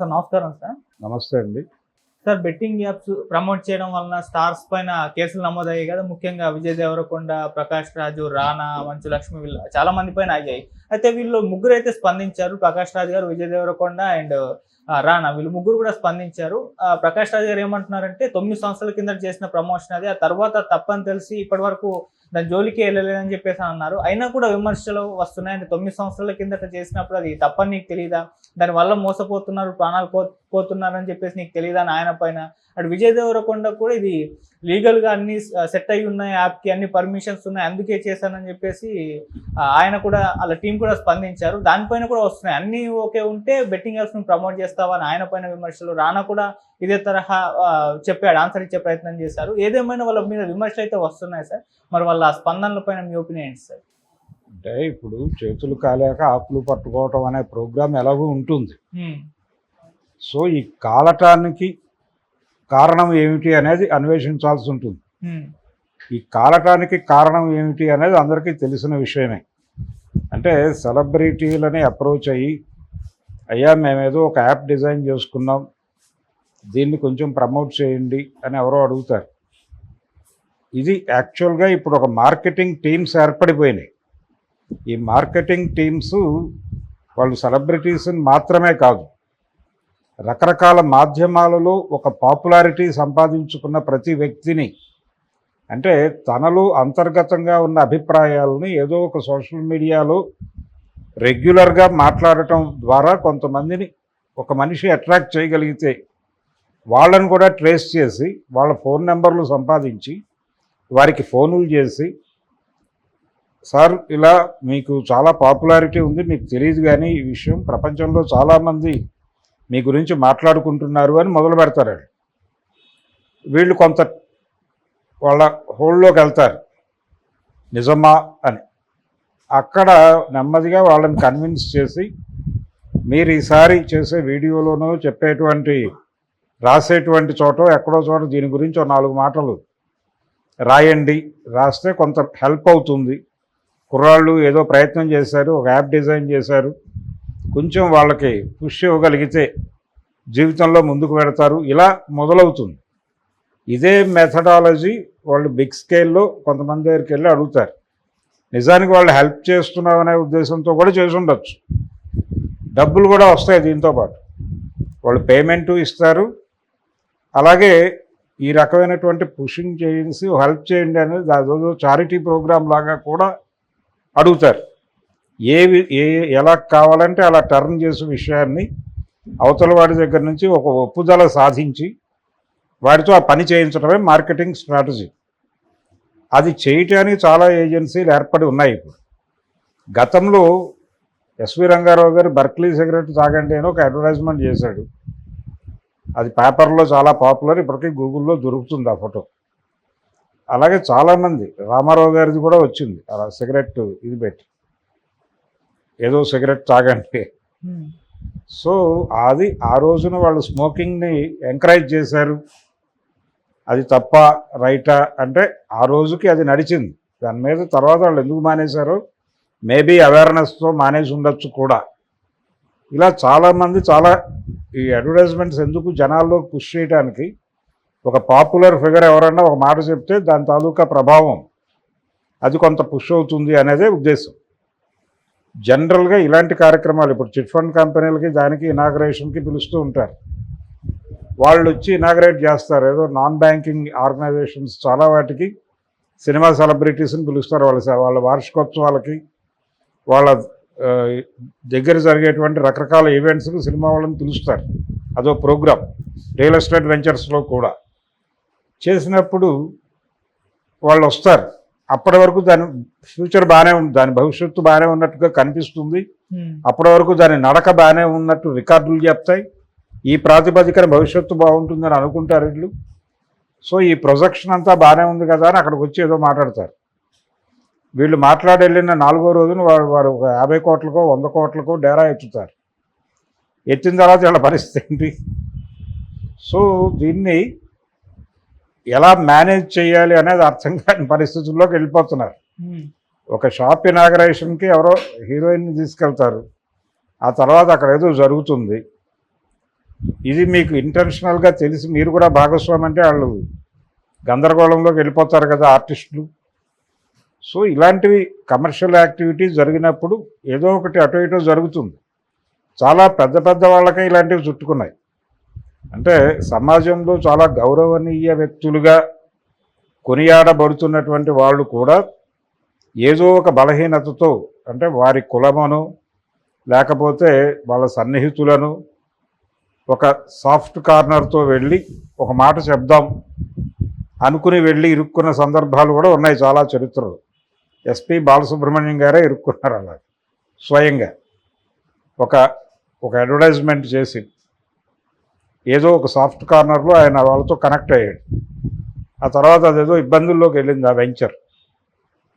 Sir నమస్కారం sir. నమస్తే అండి. సార్ బెట్టింగ్ యాప్స్ ప్రమోట్ చేయడం వలన స్టార్స్ పైన కేసులు నమోదయ్యాయి కదా! ముఖ్యంగా విజయ్ దేవరకొండ, ప్రకాష్ రాజు, రానా, మంచు లక్ష్మి వీళ్ళ చాలా మంది పైన అయ్యాయి. అయితే వీళ్ళు ముగ్గురైతే స్పందించారు. ప్రకాష్ రాజ్ గారు, విజయ్ దేవరకొండ అండ్ రానా వీళ్ళు ముగ్గురు కూడా స్పందించారు. ప్రకాష్ రాజ్ గారు ఏమంటున్నారంటే 9 సంవత్సరాల కిందట చేసిన ప్రమోషన్ అది. ఆ తర్వాత తప్పని తెలిసి ఇప్పటివరకు దాని జోలికే వెళ్ళలేదని చెప్పేసి అన్నారు. అయినా కూడా విమర్శలు వస్తున్నాయి. అంటే 9 సంవత్సరాల కిందట చేసినప్పుడు అది తప్పని నీకు తెలీదా? దానివల్ల మోసపోతున్నారు, ప్రాణాలు పోతున్నారని చెప్పేసి నీకు తెలీదా అని ఆయన పైన. అటు విజయ్ దేవరకొండ కూడా ఇది లీగల్గా అన్ని సెట్ అయి ఉన్నాయి, యాప్కి అన్ని పర్మిషన్స్ ఉన్నాయి, అందుకే చేశానని చెప్పేసి ఆయన కూడా వాళ్ళ టీం కూడా స్పందించారు. దానిపైన కూడా వస్తున్నాయి. అన్ని ఓకే ఉంటే బెట్టింగ్ యాప్స్ని ప్రమోట్ చేస్తావా అని ఆయన పైన విమర్శలు. రానా కూడా ఇదే తరహా చెప్పాడు, ఆన్సర్ ఇచ్చే ప్రయత్నం చేశారు. ఏదేమైనా వాళ్ళ మీద విమర్శలు అయితే వస్తున్నాయి సార్. మరి వాళ్ళ స్పందనల పైన మీ ఒపీనియన్ ఏంటి సార్? అంటే ఇప్పుడు చేతులు కాలేక ఆకులు పట్టుకోవటం అనే ప్రోగ్రాం ఎలాగో ఉంటుంది. సో ఈ కాలటానికి కారణం ఏమిటి అనేది అన్వేషించాల్సి ఉంటుంది. ఈ కాలటానికి కారణం ఏమిటి అనేది అందరికీ తెలిసిన విషయమే. అంటే సెలబ్రిటీలని అప్రోచ్ అయ్యి, అయ్యా మేమేదో ఒక యాప్ డిజైన్ చేసుకున్నాం, దీన్ని కొంచెం ప్రమోట్ చేయండి అని ఎవరో అడుగుతారు. ఇది యాక్చువల్గా ఇప్పుడు ఒక మార్కెటింగ్ టీమ్స్ ఏర్పడిపోయినాయి. ఈ మార్కెటింగ్ టీమ్స్ వాళ్ళు సెలబ్రిటీస్ని మాత్రమే కాదు, రకరకాల మాధ్యమాలలో ఒక పాపులారిటీ సంపాదించుకున్న ప్రతి వ్యక్తిని, అంటే తనలో అంతర్గతంగా ఉన్న అభిప్రాయాలని ఏదో ఒక సోషల్ మీడియాలో రెగ్యులర్గా మాట్లాడటం ద్వారా కొంతమందిని ఒక మనిషి అట్రాక్ట్ చేయగలిగితే వాళ్ళని కూడా ట్రేస్ చేసి వాళ్ళ ఫోన్ నెంబర్లు సంపాదించి వారికి ఫోనులు చేసి, సార్ ఇలా మీకు చాలా పాపులారిటీ ఉంది, మీకు తెలియదు కానీ ఈ విషయం ప్రపంచంలో చాలామంది మీ గురించి మాట్లాడుకుంటున్నారు అని మొదలు పెడతారు. వీళ్ళు కొంత వాళ్ళ హోల్డ్లోకి వెళ్తారు, నిజమా అని. అక్కడ నెమ్మదిగా వాళ్ళని కన్విన్స్ చేసి, మీరు ఈసారి చేసే వీడియోలోనూ చెప్పేటువంటి రాసేటువంటి చోట ఎక్కడో చోట దీని గురించి 4 మాటలు రాయండి, రాస్తే కొంత హెల్ప్ అవుతుంది. కుర్రాళ్ళు ఏదో ప్రయత్నం చేశారు, ఒక యాప్ డిజైన్ చేశారు, కొంచెం వాళ్ళకి పుష్ ఇవ్వగలిగితే జీవితంలో ముందుకు పెడతారు, ఇలా మొదలవుతుంది. ఇదే మెథడాలజీ వాళ్ళు బిగ్ స్కేల్లో కొంతమంది దగ్గరికి వెళ్ళి అడుగుతారు. నిజానికి వాళ్ళు హెల్ప్ చేస్తున్నామనే ఉద్దేశంతో కూడా చేసి ఉండొచ్చు. డబ్బులు కూడా వస్తాయి దీంతో పాటు, వాళ్ళు పేమెంటు ఇస్తారు. అలాగే ఈ రకమైనటువంటి పుషింగ్ చేసి హెల్ప్ చేయండి అనేది అదో చారిటీ ప్రోగ్రామ్ లాగా కూడా అడుగుతారు. ఎలా కావాలంటే అలా టర్న్ చేసే విషయాన్ని అవతల వాడి దగ్గర నుంచి ఒక ఒప్పుదల సాధించి వాడితో ఆ పని చేయించడమే మార్కెటింగ్ స్ట్రాటజీ. అది చేయటానికి చాలా ఏజెన్సీలు ఏర్పడి ఉన్నాయి. ఇప్పుడు గతంలో ఎస్వి రంగారావు గారు బర్క్లీ సిగరెట్ తాగండి అని ఒక అడ్వర్టైజ్మెంట్ చేశాడు. అది పేపర్లో చాలా పాపులర్, ఇప్పటికీ గూగుల్లో దొరుకుతుంది ఆ ఫోటో. అలాగే చాలామంది, రామారావు గారిది కూడా వచ్చింది అలా సిగరెట్ ఇది పెట్టి, ఏదో సిగరెట్ తాగండి. సో అది ఆ రోజున వాళ్ళు స్మోకింగ్ని ఎంకరేజ్ చేశారు. అది తప్ప రైటా అంటే ఆ రోజుకి అది నడిచింది. దాని మీద తర్వాత వాళ్ళు ఎందుకు మానేశారో మేబీ అవేర్నెస్తో మానేసి ఉండొచ్చు కూడా. ఇలా చాలామంది ఈ అడ్వర్టైజ్మెంట్స్ ఎందుకు జనాల్లోకి పుష్ చేయడానికి, ఒక పాపులర్ ఫిగర్ ఎవరన్నా ఒక మాట చెప్తే దాని తాలూకా ప్రభావం అది కొంత పుష్ అవుతుంది అనేదే ఉద్దేశం. జనరల్గా ఇలాంటి కార్యక్రమాలు ఇప్పుడు చిట్ ఫండ్ కంపెనీలకి దానికి ఇనాగరేషన్కి పిలుస్తూ ఉంటారు. వాళ్ళు వచ్చి ఇనాగరేట్ చేస్తారు. ఏదో నాన్ బ్యాంకింగ్ ఆర్గనైజేషన్స్ చాలా వాటికి సినిమా సెలబ్రిటీస్ని పిలుస్తారు. వాళ్ళ వార్షికోత్సవాలకి, వాళ్ళ దగ్గర జరిగేటువంటి రకరకాల ఈవెంట్స్కి సినిమా వాళ్ళని పిలుస్తారు. అదో ప్రోగ్రామ్. రియల్ ఎస్టేట్ వెంచర్స్లో కూడా చేసినప్పుడు వాళ్ళు వస్తారు. అప్పటి వరకు దాని ఫ్యూచర్ బాగానే ఉంది, దాని భవిష్యత్తు బాగానే ఉన్నట్టుగా కనిపిస్తుంది. అప్పటి వరకు దాని నడక బాగానే ఉన్నట్టు రికార్డులు చెప్తాయి. ఈ ప్రాతిపదికన భవిష్యత్తు బాగుంటుందని అనుకుంటారు వీళ్ళు. సో ఈ ప్రొజెక్షన్ అంతా బాగానే ఉంది కదా అని అక్కడికి వచ్చి ఏదో మాట్లాడతారు. వీళ్ళు మాట్లాడి వెళ్ళిన 4వ రోజున వారు ఒక 50 కోట్లకో 100 కోట్లకో డేరా ఎత్తుతారు. ఎత్తిన తర్వాత వీళ్ళ పరిస్థితి ఏంటి? సో దీన్ని ఎలా మేనేజ్ చేయాలి అనేది అర్థం కాని పరిస్థితుల్లోకి వెళ్ళిపోతున్నారు. ఒక షాప్ ఇనాగరేషన్కి ఎవరో హీరోయిన్ని తీసుకెళ్తారు. ఆ తర్వాత అక్కడ ఏదో జరుగుతుంది. ఇది మీకు ఇంటెన్షనల్గా తెలిసి మీరు కూడా భాగస్వామి అంటే వాళ్ళు గందరగోళంలోకి వెళ్ళిపోతారు కదా ఆర్టిస్టులు. సో ఇలాంటివి కమర్షియల్ యాక్టివిటీస్ జరిగినప్పుడు ఏదో ఒకటి అటు ఇటు జరుగుతుంది. చాలా పెద్ద పెద్ద వాళ్ళకే ఇలాంటివి చుట్టుకున్నాయి. అంటే సమాజంలో చాలా గౌరవనీయ వ్యక్తులుగా కొనియాడబడుతున్నటువంటి వాళ్ళు కూడా ఏదో ఒక బలహీనతతో, అంటే వారి కులమను లేకపోతే వాళ్ళ సన్నిహితులను ఒక సాఫ్ట్ కార్నర్తో వెళ్ళి ఒక మాట చెప్దాం అనుకుని వెళ్ళి ఇరుక్కున్న సందర్భాలు కూడా ఉన్నాయి చాలా చరిత్రలో. ఎస్పి బాలసుబ్రహ్మణ్యం గారే ఇరుక్కున్నారు అలా స్వయంగా. ఒక అడ్వర్టైజ్మెంట్ చేసి ఏదో ఒక సాఫ్ట్ కార్నర్లో ఆయన వాళ్ళతో కనెక్ట్ అయ్యాడు. ఆ తర్వాత అదేదో ఇబ్బందుల్లోకి వెళ్ళింది ఆ వెంచర్.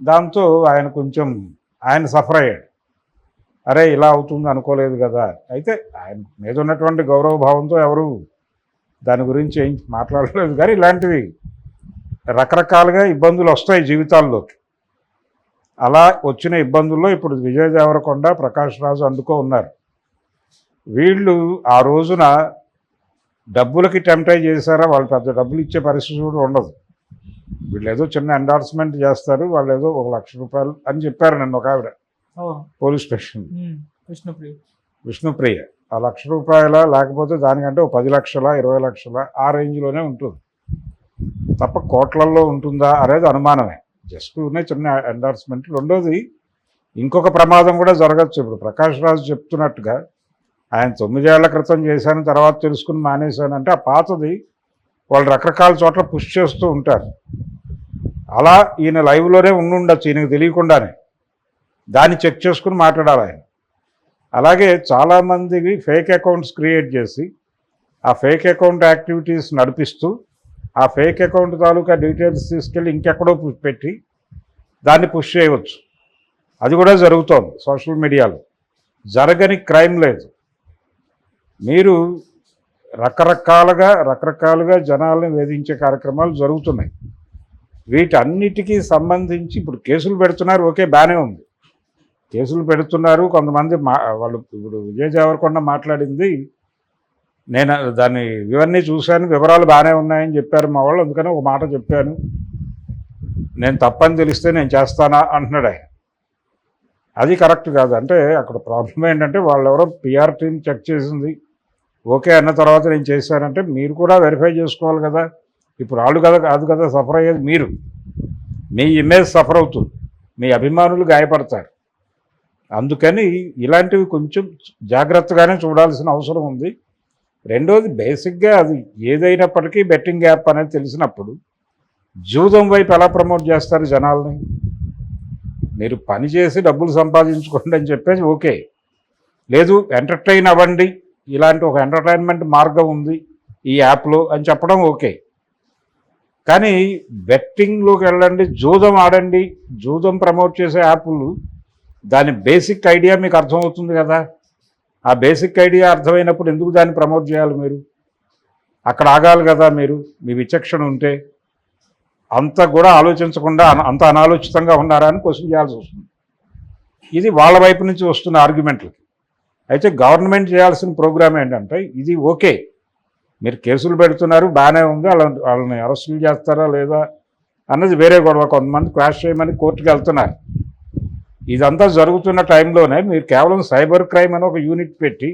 దాంతో ఆయన సఫర్ అయ్యాడు. అరే ఇలా అవుతుంది అనుకోలేదు కదా. అయితే ఆయన మీద ఉన్నటువంటి గౌరవ భావంతో ఎవరు దాని గురించి ఏం మాట్లాడలేదు. కానీ ఇలాంటివి రకరకాలుగా ఇబ్బందులు వస్తాయి జీవితాల్లోకి. అలా వచ్చిన ఇబ్బందుల్లో ఇప్పుడు విజయ్ దేవరకొండ, ప్రకాష్ రాజు అందుకో ఉన్నారు. వీళ్ళు ఆ రోజున డబ్బులకి టెంప్టై చేశారా, వాళ్ళు పెద్ద డబ్బులు ఇచ్చే పరిస్థితి కూడా ఉండదు. వీళ్ళు ఏదో చిన్న ఎండార్స్మెంట్ చేస్తారు, వాళ్ళు ఏదో 1 లక్ష రూపాయలు అని చెప్పారు నన్ను ఒక ఆవిడ పోలీస్ స్టేషన్. విష్ణుప్రియ. ఆ 1 లక్ష రూపాయల లేకపోతే దానికంటే 10 లక్షల 20 లక్షల ఆ రేంజ్లోనే ఉంటుంది తప్ప కోట్లల్లో ఉంటుందా అనేది అనుమానమే. జస్ట్ ఉన్నాయి చిన్న ఎండార్స్మెంట్. రెండోది ఇంకొక ప్రమాదం కూడా జరగచ్చు. ఇప్పుడు ప్రకాష్ రాజు చెప్తున్నట్టుగా ఆయన 9 ఏళ్ల క్రితం చేశాను తర్వాత తెలుసుకుని మానేశాను అంటే ఆ పాతది వాళ్ళు రకరకాల చోట్ల పుష్ చేస్తూ ఉంటారు. అలా ఈయన లైవ్లోనే ఉండుండొచ్చు ఈయనకు తెలియకుండానే. దాన్ని చెక్ చేసుకుని మాట్లాడాలి ఆయన. అలాగే చాలామందికి ఫేక్ అకౌంట్స్ క్రియేట్ చేసి ఆ ఫేక్ అకౌంట్ యాక్టివిటీస్ నడిపిస్తూ ఆ ఫేక్ అకౌంట్ తాలూకా డీటెయిల్స్ తీసుకెళ్ళి ఇంకెక్కడో పెట్టి దాన్ని పుష్ చేయవచ్చు. అది కూడా జరుగుతోంది సోషల్ మీడియాలో. జరగని క్రైమ్ లేదు. మీరు రకరకాలుగా జనాలను వేధించే కార్యక్రమాలు జరుగుతున్నాయి. వీటన్నిటికీ సంబంధించి ఇప్పుడు కేసులు పెడుతున్నారు. ఓకే, బాగానే ఉంది, కేసులు పెడుతున్నారు. కొంతమంది వాళ్ళు ఇప్పుడు విజయ్ దేవరకొండ మాట్లాడింది నేను దాన్ని ఇవన్నీ చూశాను, వివరాలు బాగానే ఉన్నాయని చెప్పారు మా వాళ్ళు, అందుకని ఒక మాట చెప్పాను, నేను తప్పని తెలిస్తే నేను చేస్తానా అంటున్నాడు ఆయన. అది కరెక్ట్ కాదు. అంటే అక్కడ ప్రాబ్లం ఏంటంటే వాళ్ళు ఎవరో పిఆర్ టీం చెక్ చేసింది, ఓకే అన్న తర్వాత నేను చేశానంటే మీరు కూడా వెరిఫై చేసుకోవాలి కదా. ఇప్పుడు వాళ్ళు కాదు కదా సఫర్ అయ్యేది మీరు. మీ ఇమేజ్ సఫర్ అవుతుంది, మీ అభిమానులు గాయపడతారు. అందుకని ఇలాంటివి కొంచెం జాగ్రత్తగానే చూడాల్సిన అవసరం ఉంది. రెండోది బేసిక్గా అది ఏదైనప్పటికీ బెట్టింగ్ యాప్ అనేది తెలిసినప్పుడు జూదం వైపు ఎలా ప్రమోట్ చేస్తారు జనాల్ని? మీరు పని చేసి డబ్బులు సంపాదించుకోండి అని చెప్పేసి ఓకే, లేదు ఎంటర్టైన్ అవ్వండి, ఇలాంటి ఒక ఎంటర్టైన్మెంట్ మార్గం ఉంది ఈ యాప్లో అని చెప్పడం ఓకే. కానీ బెట్టింగ్లోకి వెళ్ళండి, జూదం ఆడండి, జూదం ప్రమోట్ చేసే యాప్లు దాని బేసిక్ ఐడియా మీకు అర్థమవుతుంది కదా. ఆ బేసిక్ ఐడియా అర్థమైనప్పుడు ఎందుకు దాన్ని ప్రమోట్ చేయాలి? మీరు అక్కడ ఆగాలి కదా. మీరు మీ విచక్షణ ఉంటే అంత కూడా ఆలోచించకుండా అంత అనాలోచితంగా ఉన్నారా అని క్వశ్చన్ చేయాల్సి వస్తుంది. ఇది వాళ్ళ వైపు నుంచి వస్తున్న ఆర్గ్యుమెంట్లకి. అయితే గవర్నమెంట్ చేయాల్సిన ప్రోగ్రామ్ ఏంటంటే ఇది ఓకే, మీరు కేసులు పెడుతున్నారు బాగానే ఉంది, వాళ్ళని అరెస్టులు చేస్తారా లేదా అన్నది వేరే గొడవ. కొంతమంది క్వాష్ చేయమని కోర్టుకు వెళ్తున్నారు. ఇదంతా జరుగుతున్న టైంలోనే మీరు కేవలం సైబర్ క్రైమ్ అని ఒక యూనిట్ పెట్టి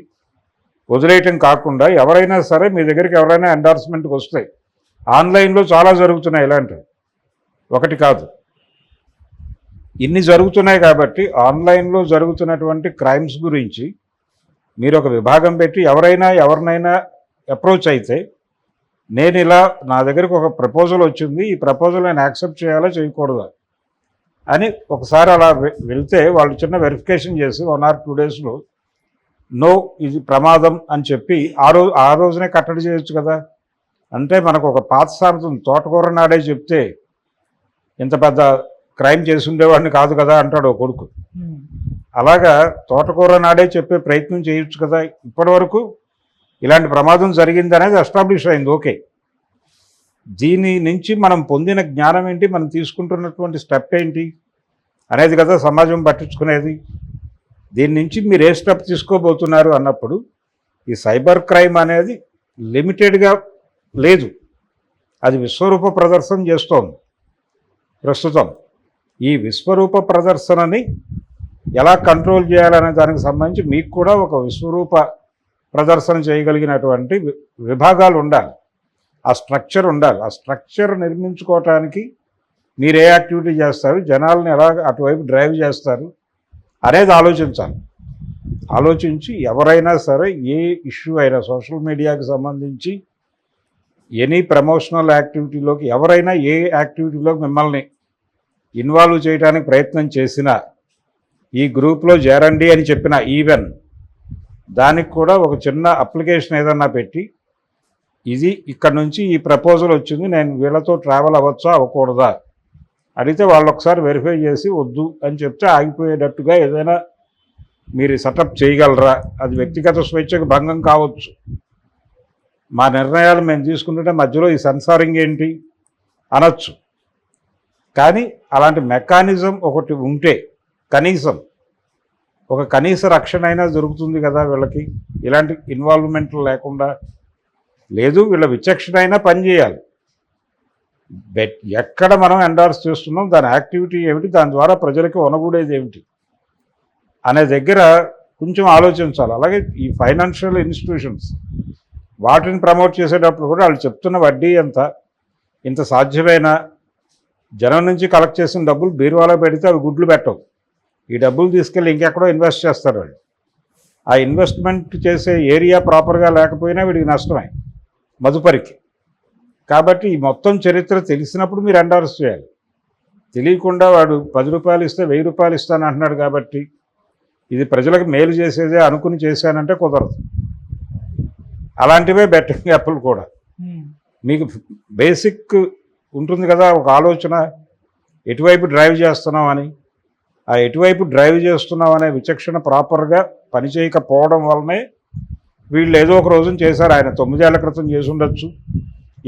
వదిలేయటం కాకుండా ఎవరైనా సరే మీ దగ్గరికి ఎవరైనా ఎండార్స్మెంట్కి వస్తాయి. ఆన్లైన్లో చాలా జరుగుతున్నాయి ఇలాంటివి, ఒకటి కాదు ఇన్ని జరుగుతున్నాయి. కాబట్టి ఆన్లైన్లో జరుగుతున్నటువంటి క్రైమ్స్ గురించి మీరు ఒక విభాగం పెట్టి ఎవరినైనా అప్రోచ్ అయితే నేను ఇలా నా దగ్గరికి ఒక ప్రపోజల్ వచ్చింది, ఈ ప్రపోజల్ నేను యాక్సెప్ట్ చేయాలా చేయకూడదా అని ఒకసారి అలా వెళ్తే వాళ్ళు చిన్న వెరిఫికేషన్ చేసి 1 or 2 డేస్లో నో ఇది ప్రమాదం అని చెప్పి ఆ రోజునే కట్టడి చేయొచ్చు కదా. అంటే మనకు ఒక పాత సామెత ఉంది, తోటకూర నాడే చెప్తే ఇంత పెద్ద క్రైమ్ చేసి ఉండేవాడిని కాదు కదా అంటాడు ఒక కొడుకు. అలాగా తోటకూర నాడే చెప్పే ప్రయత్నం చేయొచ్చు కదా. ఇప్పటి వరకు ఇలాంటి ప్రమాదం జరిగింది అనేది ఎస్టాబ్లిష్ అయింది, ఓకే. దీని నుంచి మనం పొందిన జ్ఞానం ఏంటి, మనం తీసుకుంటున్నటువంటి స్టెప్ ఏంటి అనేది కదా సమాజం పట్టించుకునేది. దీని నుంచి మీరు ఏ స్టెప్ తీసుకోబోతున్నారు అన్నప్పుడు ఈ సైబర్ క్రైమ్ అనేది లిమిటెడ్గా లేదు, అది విశ్వరూప ప్రదర్శన చేస్తోంది ప్రస్తుతం. ఈ విశ్వరూప ప్రదర్శనని ఎలా కంట్రోల్ చేయాలనే దానికి సంబంధించి మీకు కూడా ఒక విశ్వరూప ప్రదర్శన చేయగలిగినటువంటి విభాగాలు ఉండాలి, ఆ స్ట్రక్చర్ ఉండాలి. ఆ స్ట్రక్చర్ నిర్మించుకోవటానికి మీరు ఏ యాక్టివిటీ చేస్తారు, జనాలను ఎలా అటువైపు డ్రైవ్ చేస్తారు అనేది ఆలోచించాలి. ఆలోచించి ఎవరైనా సరే ఏ ఇష్యూ అయినా సోషల్ మీడియాకి సంబంధించి ఎనీ ప్రమోషనల్ యాక్టివిటీలోకి ఎవరైనా ఏ యాక్టివిటీలోకి మిమ్మల్ని ఇన్వాల్వ్ చేయడానికి ప్రయత్నం చేసినా, ఈ గ్రూప్లో చేరండి అని చెప్పిన ఈవెన్ దానికి కూడా ఒక చిన్న అప్లికేషన్ ఏదన్నా పెట్టి, ఇది ఇక్కడ నుంచి ఈ ప్రపోజల్ వచ్చింది, నేను వీళ్ళతో ట్రావెల్ అవ్వచ్చా అవ్వకూడదా అడిగితే వాళ్ళు ఒకసారి వెరిఫై చేసి వద్దు అని చెప్తే ఆగిపోయేటట్టుగా ఏదైనా మీరు సెటప్ చేయగలరా? అది వ్యక్తిగత స్వేచ్ఛకు భంగం కావచ్చు. మా నిర్ణయాలు మేము తీసుకుంటుంటే మధ్యలో ఈ సెన్సారింగ్ ఏంటి అనొచ్చు. కానీ అలాంటి మెకానిజం ఒకటి ఉంటే కనీసం ఒక కనీస రక్షణ అయినా దొరుకుతుంది కదా వీళ్ళకి, ఇలాంటి ఇన్వాల్వ్మెంట్ లేకుండా. లేదు వీళ్ళ విచక్షణ అయినా పనిచేయాలి. ఎక్కడ మనం ఎండార్స్ చేస్తున్నాం, దాని యాక్టివిటీ ఏమిటి, దాని ద్వారా ప్రజలకి ఒనగూడేది ఏమిటి అనే దగ్గర కొంచెం ఆలోచించాలి. అలాగే ఈ ఫైనాన్షియల్ ఇన్స్టిట్యూషన్స్ వాటిని ప్రమోట్ చేసేటప్పుడు కూడా వాళ్ళు చెప్తున్న వడ్డీ ఎంత, ఇంత సాధ్యమైన జనం నుంచి కలెక్ట్ చేసిన డబ్బులు బీరువాలో పెడితే అవి గుడ్లు పెట్టవు. ఈ డబ్బులు తీసుకెళ్ళి ఇంకెక్కడో ఇన్వెస్ట్ చేస్తారు వాళ్ళు. ఆ ఇన్వెస్ట్మెంట్ చేసే ఏరియా ప్రాపర్గా లేకపోయినా వీడికి నష్టమే మదుపరికి. కాబట్టి ఈ మొత్తం చరిత్ర తెలిసినప్పుడు మీరు ఎండార్స్ చేయాలి. తెలియకుండా వాడు 10 రూపాయలు ఇస్తే 1000 రూపాయలు ఇస్తాను అంటున్నాడు కాబట్టి ఇది ప్రజలకు మేలు చేసేదే అనుకుని చేశానంటే కుదరదు. అలాంటివే బెట్టింగ్ యాప్లు కూడా. మీకు బేసిక్ ఉంటుంది కదా ఒక ఆలోచన, ఎటువైపు డ్రైవ్ చేస్తున్నాం అని. ఆ ఎటువైపు డ్రైవ్ చేస్తున్నాం అనే విచక్షణ ప్రాపర్గా పనిచేయకపోవడం వల్లనే వీళ్ళు ఏదో ఒక రోజున చేశారు. ఆయన 9 ఏళ్ల క్రితం చేసి ఉండొచ్చు,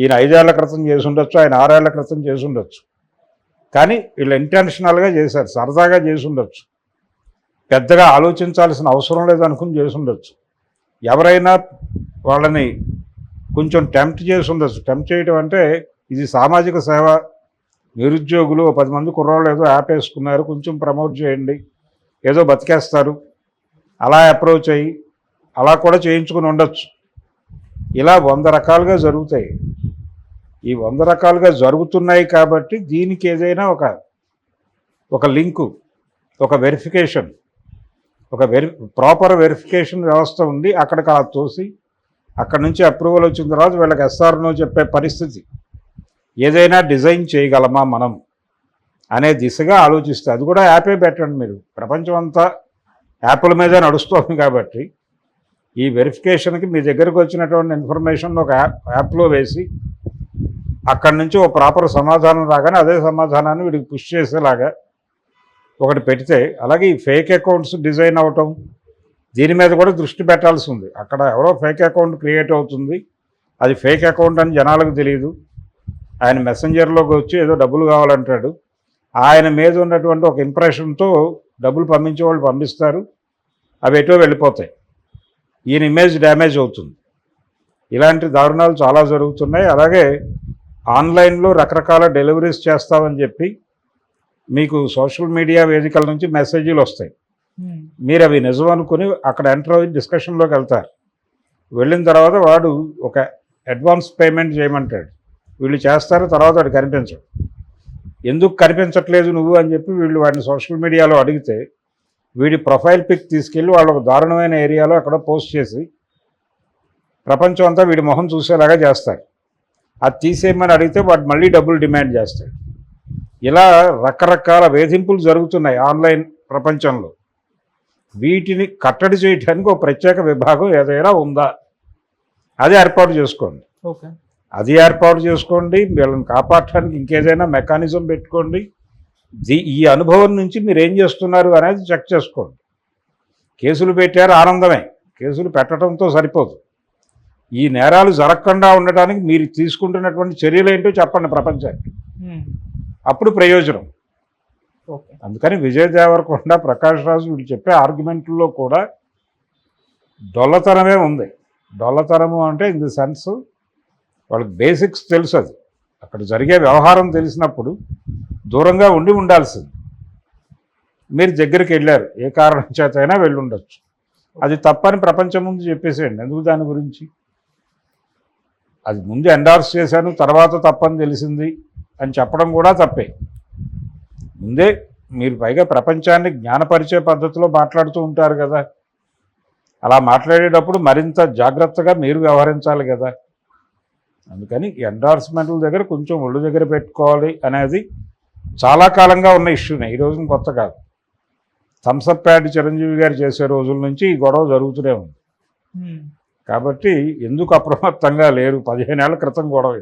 ఈయన 5 ఏళ్ల క్రితం చేసి ఉండొచ్చు, ఆయన 6 ఏళ్ల క్రితం చేసి ఉండొచ్చు. కానీ వీళ్ళు ఇంటెన్షనల్గా చేశారు, సరదాగా చేసి ఉండొచ్చు, పెద్దగా ఆలోచించాల్సిన అవసరం లేదనుకుని చేసి ఉండొచ్చు. ఎవరైనా వాళ్ళని కొంచెం టెంప్ట్ చేసి ఉండొచ్చు. టెంప్ట్ చేయడం అంటే ఇది సామాజిక సేవ, నిరుద్యోగులు 10 మంది కుర్రాళ్ళు ఏదో యాప్ వేసుకున్నారు, కొంచెం ప్రమోట్ చేయండి, ఏదో బతికేస్తారు, అలా అప్రోచ్ అయ్యి అలా కూడా చేయించుకుని ఉండొచ్చు. ఇలా 100 రకాలుగా జరుగుతాయి. ఈ 100 రకాలుగా జరుగుతున్నాయి కాబట్టి దీనికి ఏదైనా ఒక లింకు, ఒక వెరిఫికేషన్, ప్రాపర్ వెరిఫికేషన్ వ్యవస్థ ఉంది. అక్కడికి అలా తోసి అక్కడి నుంచి అప్రూవల్ వచ్చిన తర్వాత వీళ్ళకి ఎస్ఆర్నో చెప్పే పరిస్థితి ఏదైనా డిజైన్ చేయగలమా మనం అనే దిశగా ఆలోచిస్తే, అది కూడా యాపే పెట్టండి మీరు. ప్రపంచం అంతా యాప్ల మీదే నడుస్తుంది కాబట్టి ఈ వెరిఫికేషన్కి మీ దగ్గరకు వచ్చినటువంటి ఇన్ఫర్మేషన్ ఒక యాప్లో వేసి అక్కడి నుంచి ఒక ప్రాపర్ సమాధానం రాగానే అదే సమాధానాన్ని వీడికి పుష్ చేసేలాగా ఒకటి పెడితే, అలాగే ఈ ఫేక్ అకౌంట్స్ డిజైన్ అవటం దీని మీద కూడా దృష్టి పెట్టాల్సి ఉంది. అక్కడ ఎవరో ఫేక్ అకౌంట్ క్రియేట్ అవుతుంది, అది ఫేక్ అకౌంట్ అని జనాలకు తెలియదు. ఆయన మెసెంజర్లోకి వచ్చి ఏదో డబ్బులు కావాలంటాడు, ఆయన మీద ఉన్నటువంటి ఒక ఇంప్రెషన్తో డబ్బులు పంపించే వాళ్ళు పంపిస్తారు, అవి ఎటో వెళ్ళిపోతాయి, ఈయన ఇమేజ్ డ్యామేజ్ అవుతుంది. ఇలాంటి దారుణాలు చాలా జరుగుతున్నాయి. అలాగే ఆన్లైన్లో రకరకాల డెలివరీస్ చేస్తామని చెప్పి మీకు సోషల్ మీడియా వేదికల నుంచి మెసేజీలు వస్తాయి. మీరు అవి నిజం అనుకుని అక్కడ ఎంటర్ అయ్యి డిస్కషన్లోకి వెళ్తారు. వెళ్ళిన తర్వాత వాడు ఒక అడ్వాన్స్ పేమెంట్ చేయమంటాడు, వీళ్ళు చేస్తారు, తర్వాత వాడు కనిపించడు. ఎందుకు కనిపించట్లేదు నువ్వు అని చెప్పి వీళ్ళు వాడిని సోషల్ మీడియాలో అడిగితే వీడి ప్రొఫైల్ పిక్ తీసుకెళ్ళి వాళ్ళు ఒక దారుణమైన ఏరియాలో అక్కడ పోస్ట్ చేసి ప్రపంచం అంతా వీడి మొహం చూసేలాగా చేస్తారు. అది తీసేయమని అడిగితే వాడు మళ్ళీ డబ్బులు డిమాండ్ చేస్తాడు. ఇలా రకరకాల వేధింపులు జరుగుతున్నాయి ఆన్లైన్ ప్రపంచంలో. వీటిని కట్టడి చేయడానికి ఒక ప్రత్యేక విభాగం ఏదైనా ఉందా, అది ఏర్పాటు చేసుకోండి. ఓకే, అది ఏర్పాటు చేసుకోండి. వీళ్ళని కాపాడటానికి ఇంకేదైనా మెకానిజం పెట్టుకోండి. ఈ అనుభవం నుంచి మీరు ఏం చేస్తున్నారు అనేది చెక్ చేసుకోండి. కేసులు పెట్టారు, ఆనందమే. కేసులు పెట్టడంతో సరిపోదు. ఈ నేరాలు జరగకుండా ఉండటానికి మీరు తీసుకుంటున్నటువంటి చర్యలు ఏంటో చెప్పండి ప్రపంచానికి, అప్పుడు ప్రయోజనం. అందుకని విజయ్ దేవరకొండ, ప్రకాష్ రాజు వీళ్ళు చెప్పే ఆర్గ్యుమెంట్లో కూడా డొల్లతనమే ఉంది. డొల్లతనము అంటే ఇన్ ది సెన్స్ వాళ్ళకి బేసిక్స్ తెలుసు, అది అక్కడ జరిగే వ్యవహారం తెలిసినప్పుడు దూరంగా ఉండాల్సింది. మీరు దగ్గరికి వెళ్ళారు, ఏ కారణం చేత అయినా వెళ్ళి ఉండొచ్చు, అది తప్పని ప్రపంచం ముందు చెప్పేసేయండి. ఎందుకు దాని గురించి? అది ముందు ఎండార్స్ చేశాను, తర్వాత తప్పని తెలిసింది అని చెప్పడం కూడా తప్పే. ముందే మీరు పైగా ప్రపంచాన్ని జ్ఞానపరిచే పద్ధతిలో మాట్లాడుతూ ఉంటారు కదా, అలా మాట్లాడేటప్పుడు మరింత జాగ్రత్తగా మీరు వ్యవహరించాలి కదా. అందుకని ఎండార్స్మెంట్ల దగ్గర కొంచెం ఒళ్ళు దగ్గర పెట్టుకోవాలి అనేది చాలా కాలంగా ఉన్న ఇష్యూనే, ఈ రోజున కొత్త కాదు. థమ్సప్ ప్యాడ్ చిరంజీవి గారు చేసే రోజుల నుంచి ఈ గొడవ జరుగుతూనే ఉంది. కాబట్టి ఎందుకు అప్రమత్తంగా లేరు? 15 ఏళ్ల క్రితం గొడవ,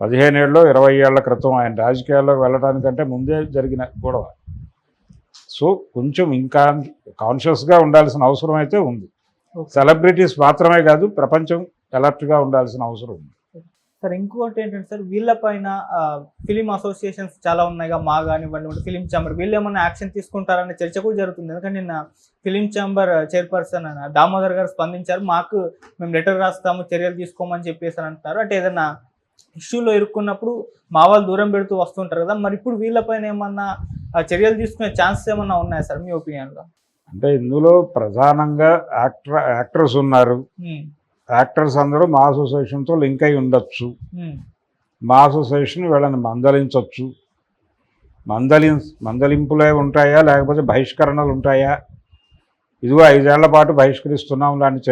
15 ఏళ్ళలో 20 ఏళ్ల క్రితం ఆయన రాజకీయాల్లోకి వెళ్ళడానికంటే ముందే జరిగిన గొడవ. సో కొంచెం ఇంకా కాన్షియస్గా ఉండాల్సిన అవసరం అయితే ఉంది. సెలబ్రిటీస్ మాత్రమే కాదు, ప్రపంచం అలర్ట్గా ఉండాల్సిన అవసరం ఉంది. సార్ ఇంకోటి ఏంటంటే సార్, వీళ్ళపైన ఫిలిం అసోసియేషన్స్ చాలా ఉన్నాయి, మా కానివ్వండి ఫిలిం ఛాంబర్, వీళ్ళు ఏమన్నా యాక్షన్ తీసుకుంటారనే చర్చ కూడా జరుగుతుంది. ఎందుకంటే నిన్న ఫిలిం ఛాంబర్ చైర్పర్సన్ దామోదర్ గారు స్పందించారు, మేము లెటర్ రాస్తాము, చర్యలు తీసుకోమని చెప్పేసి అంటున్నారు. అంటే ఏదైనా ఇష్యూలో ఇరుక్కున్నప్పుడు మా వాళ్ళు దూరం పెడుతూ వస్తుంటారు కదా, మరి ఇప్పుడు వీళ్ళపైన ఏమన్నా చర్యలు తీసుకునే ఛాన్సెస్ ఏమన్నా ఉన్నాయా సార్ మీ ఒపీనియన్లో? అంటే ఇందులో ప్రధానంగా యాక్టర్స్ ఉన్నారు. యాక్టర్స్ అందరూ మా అసోసియేషన్తో లింక్ అయి ఉండొచ్చు. మా అసోసియేషన్ వీళ్ళని మందలించవచ్చు. మందలింపులే ఉంటాయా లేకపోతే బహిష్కరణలు ఉంటాయా? ఇదిగో 5 ఏళ్ల పాటు బహిష్కరిస్తున్నాం లాంటి